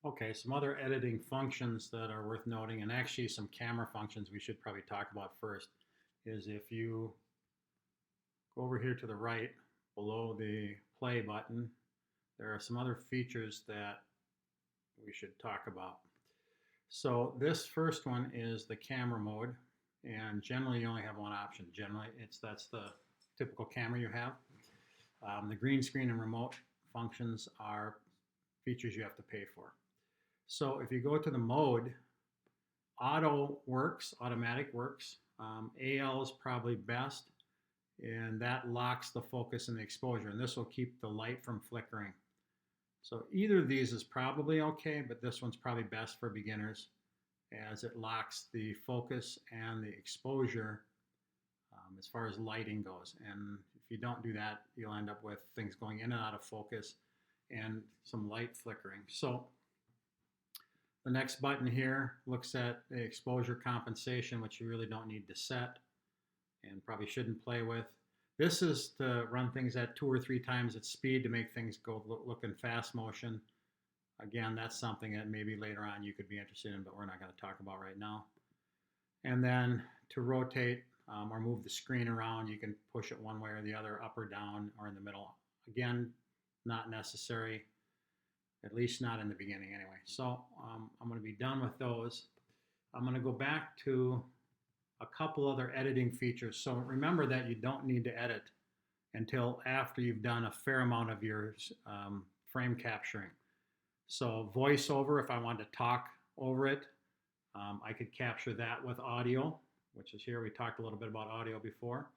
Okay, some other editing functions that are worth noting, and actually some camera functions we should probably talk about first, is if you go over here to the right below the play button, there are some other features that we should talk about. So this first one is the camera mode, and generally you only have one option. Generally, that's the typical camera you have. The green screen and remote functions are features you have to pay for. So if you go to the mode, auto works, automatic works. AL is probably best, and that locks the focus and the exposure, and this will keep the light from flickering. So either of these is probably okay, but this one's probably best for beginners as it locks the focus and the exposure as far as lighting goes. And if you don't do that, you'll end up with things going in and out of focus and some light flickering. So the next button here looks at the exposure compensation, which you really don't need to set and probably shouldn't play with. This is to run things at 2 or 3 times its speed to make things go look in fast motion. Again, that's something that maybe later on you could be interested in, but we're not going to talk about right now. And then to rotate or move the screen around, you can push it one way or the other, up or down or in the middle. Again, not necessary, at least not in the beginning anyway. So I'm going to be done with those. I'm going to go back to a couple other editing features. So remember that you don't need to edit until after you've done a fair amount of your frame capturing. So voiceover, if I wanted to talk over it, I could capture that with audio, which is here. We talked a little bit about audio before.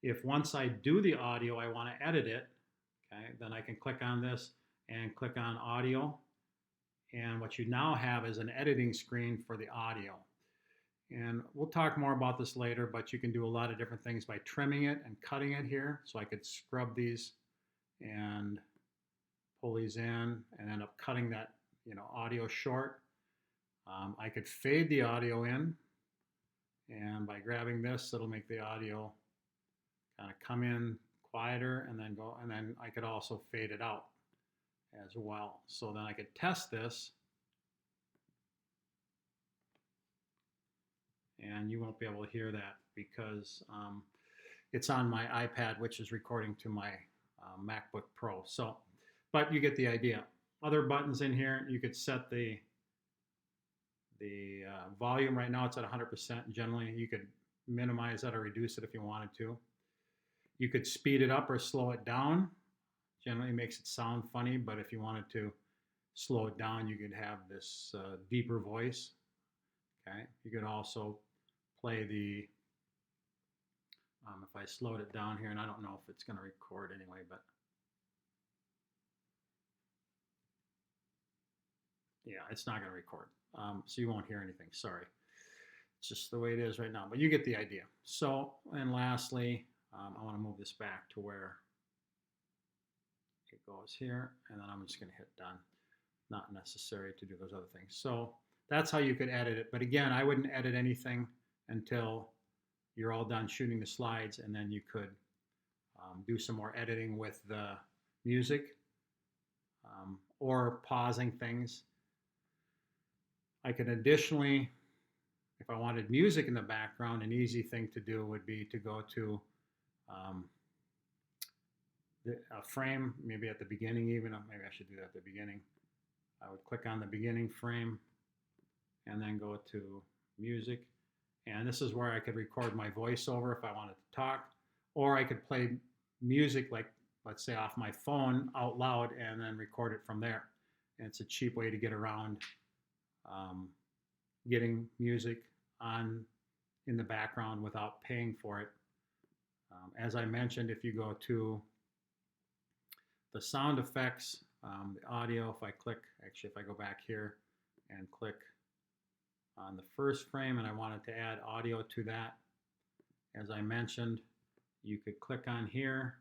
If once I do the audio, I want to edit it, okay, then I can click on this and click on audio. And what you now have is an editing screen for the audio. And we'll talk more about this later, but you can do a lot of different things by trimming it and cutting it here. So I could scrub these and pull these in and end up cutting that audio short. I could fade the audio in, and by grabbing this, it'll make the audio kind of come in quieter and then go, and then I could also fade it out as well. So then I could test this, and you won't be able to hear that because it's on my iPad, which is recording to my MacBook Pro. So, but you get the idea. Other buttons in here, you could set the volume. Right now it's at 100%. Generally, you could minimize that or reduce it if you wanted to. You could speed it up or slow it down. Generally, it makes it sound funny, but if you wanted to slow it down, you could have this deeper voice. Okay. You could also play the, if I slowed it down here, and I don't know if it's going to record anyway, but yeah, it's not going to record. So you won't hear anything. Sorry. It's just the way it is right now, but you get the idea. So, and lastly, I want to move this back to where it goes here, and then I'm just going to hit done. Not necessary to do those other things. So that's how you could edit it. But again, I wouldn't edit anything until you're all done shooting the slides, and then you could do some more editing with the music or pausing things. I could additionally, if I wanted music in the background, an easy thing to do would be to go to a frame, maybe at the beginning even. Maybe I should do that at the beginning. I would click on the beginning frame and then go to music. And this is where I could record my voiceover if I wanted to talk, or I could play music, like let's say off my phone out loud, and then record it from there. And it's a cheap way to get around getting music on in the background without paying for it. As I mentioned, if you go to the sound effects, the audio, if I click, actually if I go back here and click on the first frame and I wanted to add audio to that, as I mentioned, you could click on here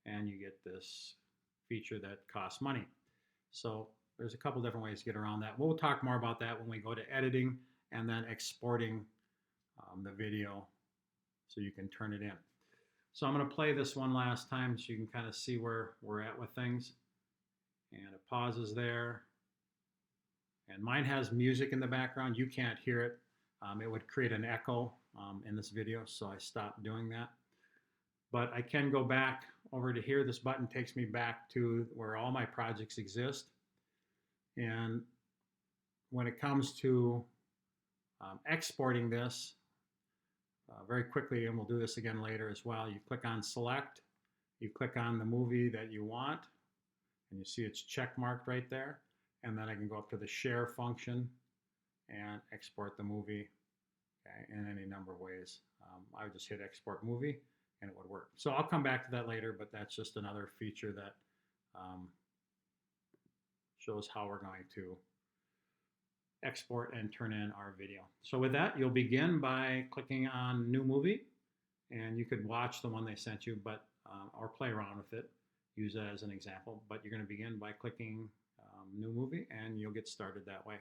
and you get this feature that costs money. So there's a couple different ways to get around that. We'll talk more about that when we go to editing and then exporting the video so you can turn it in. So I'm going to play this one last time so you can kind of see where we're at with things. And it pauses there. And mine has music in the background. You can't hear it. It would create an echo in this video, so I stopped doing that. But I can go back over to here. This button takes me back to where all my projects exist. And when it comes to exporting this, very quickly, and we'll do this again later as well, you click on select, you click on the movie that you want, and you see it's check marked right there. And then I can go up to the share function and export the movie, okay, in any number of ways. I would just hit export movie and it would work. So I'll come back to that later, but that's just another feature that shows how we're going to export and turn in our video. So with that, you'll begin by clicking on new movie, and you could watch the one they sent you, but or play around with it, use it as an example. But you're going to begin by clicking new movie, and you'll get started that way.